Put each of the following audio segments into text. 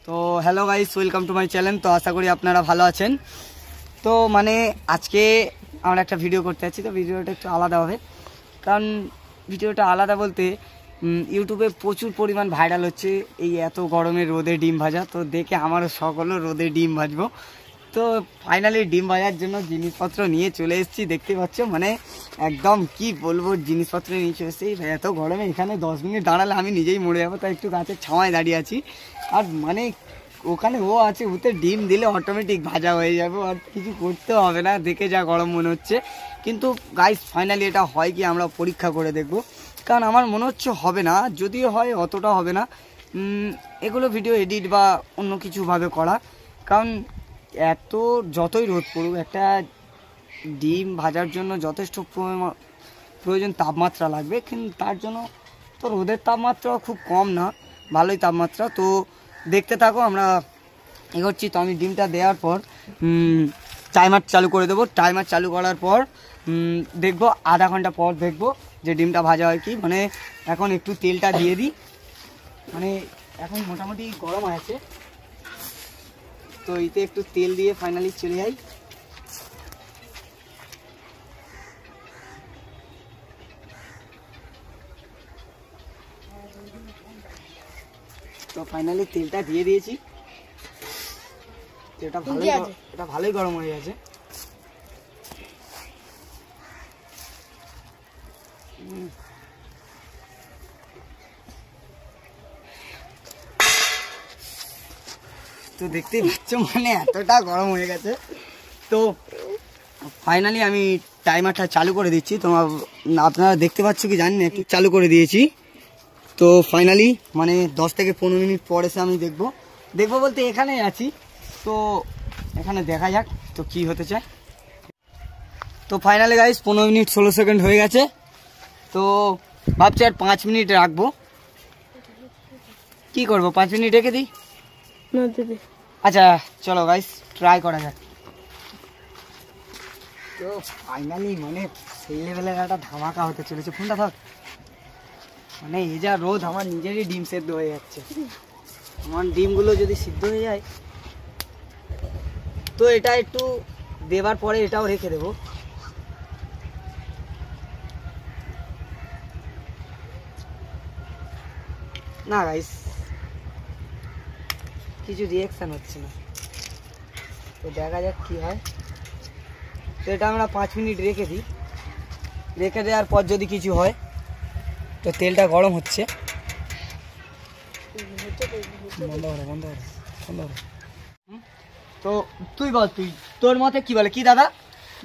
তো hello guys, welcome to my channel. তো আশা করি আপনারা ভালো আছেন। তো মানে আজকে আমরা একটা ভিডিও করতে যাচ্ছি। তো ভিডিওটা একটু আলাদা হবে, কারণ ভিডিওটা আলাদা বলতে ইউটিউবে প্রচুর পরিমাণ ভাইরাল হচ্ছে এই এত গরমে রোদে ডিম ভাজা। তো দেখে আমারও শখ হলো রোদে ডিম ভাজবো। তো ফাইনালি ডিম ভাজার জন্য জিনিসপত্র নিয়ে চলে এসেছি। দেখতে পাচ্ছ মানে একদম কি বলবো, জিনিসপত্র নিয়ে চলে এসেছি। এত গরমে এখানে 10 মিনিট দাঁড়ালে আমি নিজেই মরে যাবো, তাই একটু গাছের ছাওয়ায় দাঁড়িয়ে আছি। আর মানে ওখানে ও আছে, ওতে ডিম দিলে অটোমেটিক ভাজা হয়ে যাবে, আর কিছু করতে হবে না। দেখে যা গরম মনে হচ্ছে, কিন্তু গাইস ফাইনালি এটা হয় কি আমরা পরীক্ষা করে দেখব, কারণ আমার মনে হচ্ছে হবে না। যদিও হয় অতটা হবে না এগুলো ভিডিও এডিট বা অন্য কিছুভাবে করা, কারণ এত যতই রোদ পড়ুক একটা ডিম ভাজার জন্য যথেষ্ট প্রয়োজন তাপমাত্রা লাগবে, কিন্তু তার জন্য তো রোদের তাপমাত্রা খুব কম না, ভালোই তাপমাত্রা। তো দেখতে থাকো, আমরা এগোচ্ছি। তো আমি ডিমটা দেওয়ার পর টাইমার চালু করে দেবো। টাইমার চালু করার পর দেখবো আধা ঘন্টা পর দেখবো যে ডিমটা ভাজা হয় কি। মানে এখন একটু তেলটা দিয়ে দিই, মানে এখন মোটামুটি গরম আছে, তো এতে একটু তেল দিয়ে ফাইনালি চলে যাই। তো ফাইনালি তেলটা দিয়ে দিয়েছি। এটা ভালোই গরম হয়ে গেছে। তো দেখতেই পাচ্ছ মানে এতটা গরম হয়ে গেছে। তো ফাইনালি আমি টাইমারটা চালু করে দিচ্ছি। তোমার আপনারা দেখতে পাচ্ছ কি জানি না, একটু চালু করে দিয়েছি। তো ফাইনালি মানে 10 থেকে 15 মিনিট পর এসে আমি দেখবো বলতে এখানে আছি। তো এখানে দেখা যাক তো কি হতে চায়। তো ফাইনালি গাইস 15 মিনিট 16 সেকেন্ড হয়ে গেছে। তো ভাবছি আর 5 মিনিট রাখবো। কি করবো, 5 মিনিট রেখে দিই? আচ্ছা চলো গাইস ট্রাই করা যাক। তো ফাইনালি মানে সেই লেভেলের একটা ধামাকা হতে চলেছে। ফোনটা থাক, মানে এই যা রোদ আমার নিজেরই ডিম সেদ্ধ হয়ে যাচ্ছে। আমার ডিমগুলো যদি সিদ্ধ হয়ে যায় তো এটা একটু দেবার পরে এটাও রেখে দেবো। না গাইস কিছু রিয়াকশান হচ্ছে না, তো দেখা যাক কি হয়। তো এটা আমরা 5 মিনিট রেখে দিই। রেখে দেওয়ার পর যদি কিছু হয়, তো তেলটা গরম হচ্ছে। তো তুই বল, তোর মতে কি বলে, কি দাদা?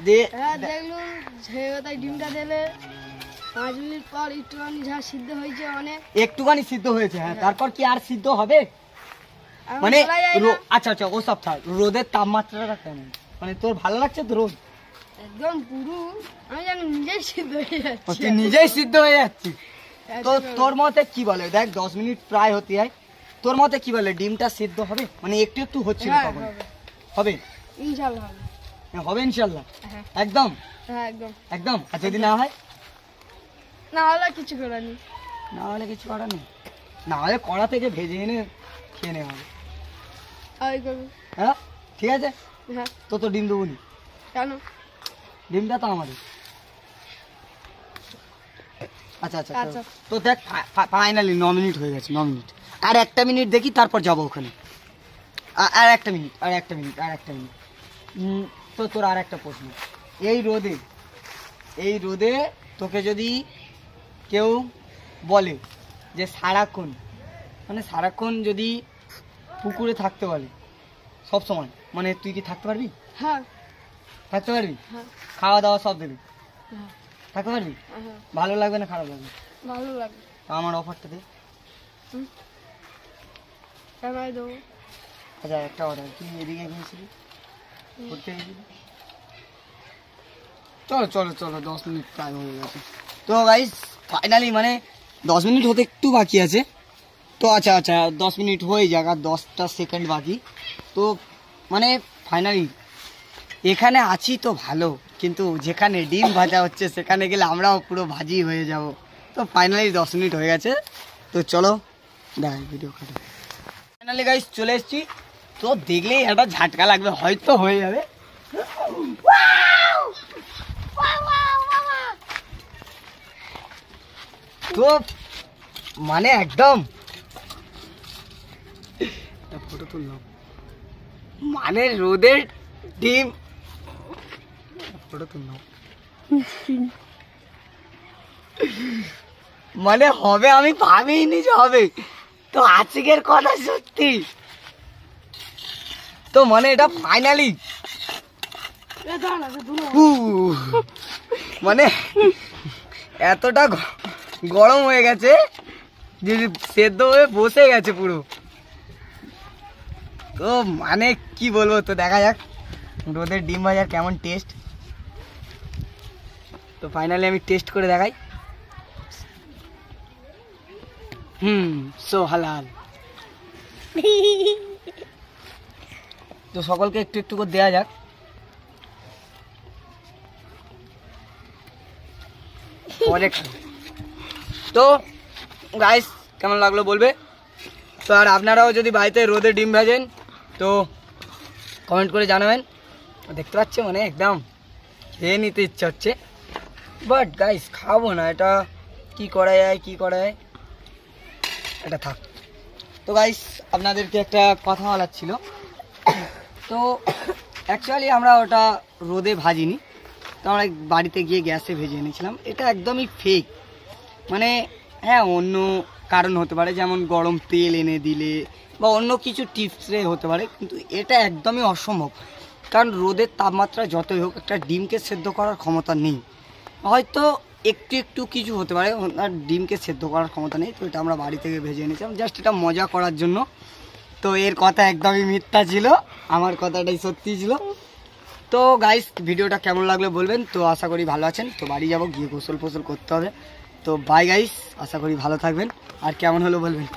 দেখলুম ডিমটা দিলে 5 মিনিট পর একটুখানি যা সিদ্ধ হয়েছে, একটুখানি সিদ্ধ হয়েছে। হ্যাঁ, তারপর কি আর সিদ্ধ হবে? মানে আচ্ছা আচ্ছা ও সব থাক, রোদের তাপমাত্রাটা কেমন? মানে তোর ভালো লাগছে তো রোদ? একদম পুরো আমি জানি নিজেই সিদ্ধ হয়ে যাচ্ছি। তুই নিজেই সিদ্ধ হয়ে যাচ্ছিস? তো তোর মতে কি বলে, দেখ 10 মিনিট প্রায় হতে যায়, তোর মতে কি বলে ডিমটা সিদ্ধ হবে? মানে একটু একটু হচ্ছিল, তখন হবে? ইনশাআল্লাহ হবে ইনশাআল্লাহ। হ্যাঁ একদম একদম একদম। আর যদি না হয়? না হলে কিছু করার নেই। না হলে কিছু করার নেই, না হলে কড়া থেকে ভেজে এনে খেয়ে নেওয়া হবে। হ্যাঁ ঠিক আছে। হ্যাঁ তো ডিম দেবো নি? কেন? ডিমটা তো আমাদের। আচ্ছা আচ্ছা আচ্ছা। তো দেখ ফাইনালি 9 মিনিট হয়ে গেছে। 9 মিনিট আর 1টা মিনিট দেখি, তারপর যাবো ওখানে। আর একটা মিনিট। তো তোর আর একটা প্রশ্ন, এই রোদে তোকে যদি কেউ বলে যে সারাক্ষণ যদি পুকুরে থাকতে বলে সব সময়, মানে তুই কি থাকতে পারবি? হ্যাঁ থাকতে পারবি। হ্যাঁ খাওয়া দাওয়া সব দেবে, হ্যাঁ থাকতে পারবি? হ্যাঁ ভালো লাগবে না খারাপ লাগবে? ভালো লাগে। আমার অফারটা দে। কেন দেবো? আচ্ছা একটা অর্ডার, তুই এদিকে গিয়েছিলি ঘুরতে গেছিলি? চলো 10 মিনিট প্রায় হয়ে গেছে। তো গাইস ফাইনালি মানে 10 মিনিট হতে একটু বাকি আছে। তো আচ্ছা 10 মিনিট হয়ে যাক, আর 10টা সেকেন্ড বাকি। তো মানে ফাইনালি এখানে আছি তো ভালো, কিন্তু যেখানে ডিম ভাজা হচ্ছে সেখানে গেলে আমরাও পুরো ভাজি হয়ে যাব। তো ফাইনালি 10 মিনিট হয়ে গেছে। তো চলো দেখ ভিডিও কাটো। ফাইনালি গাইস চলে এসেছি। তো দেখলেই একটা ঝাটকা লাগবে, হয়তো হয়ে যাবে। তো মানে একদম ফটো তুললাম, মানে রোদের ডিম, ফটো তুললাম, মানে হবে আমি ভাবিনি যে হবে। তো আজকের কথা সত্যি, তো মানে এটা ফাইনালি মানে এতটা গরম হয়ে গেছে যে সেদ্ধ হয়ে বসে গেছে পুরো। তো মানে কি বলবো, তো দেখা যাক রোদের ডিম ভাজার কেমন টেস্ট। তো ফাইনালি আমি টেস্ট করে দেখাই। সো হালাল। তো সকলকে একটু একটু করে দেওয়া যাক। পরে তো গাইস কেমন লাগলো বলবে। তো আর আপনারাও যদি বাড়িতে রোদে ডিম ভাজেন তো কমেন্ট করে জানাবেন। দেখতে পাচ্ছি মানে একদম খেয়ে নিতে ইচ্ছা হচ্ছে, বাট গাইস খাবো না। এটা কি করা যায়, কি করা যায়, এটা থাক। তো গাইস আপনাদেরকে একটা কথা বলার ছিল। তো অ্যাকচুয়ালি আমরা ওটা রোদে ভাজিনি, তো আমরা বাড়িতে গিয়ে গ্যাসে ভেজে এনেছিলাম। এটা একদমই ফেক, মানে হ্যাঁ অন্য কারণ হতে পারে, যেমন গরম তেল এনে দিলে বা অন্য কিছু টিপসে হতে পারে, কিন্তু এটা একদমই অসম্ভব। কারণ রোদের তাপমাত্রা যতই হোক একটা ডিমকে সেদ্ধ করার ক্ষমতা নেই। হয়তো একটু একটু কিছু হতে পারে, আর ডিমকে সেদ্ধ করার ক্ষমতা নেই। তো এটা আমরা বাড়ি থেকে ভেজে এনেছিলাম জাস্ট এটা মজা করার জন্য। তো এর কথা একদমই মিথ্যা ছিল, আমার কথাটাই সত্যি ছিল। তো গাইস ভিডিওটা কেমন লাগলো বলবেন। তো আশা করি ভালো আছেন। তো বাড়ি যাব, গিয়ে গোসল ফোসল করতে হবে। তো বাই গাইস, আশা করি ভালো থাকবেন। আর কেমন হলো বলবেন।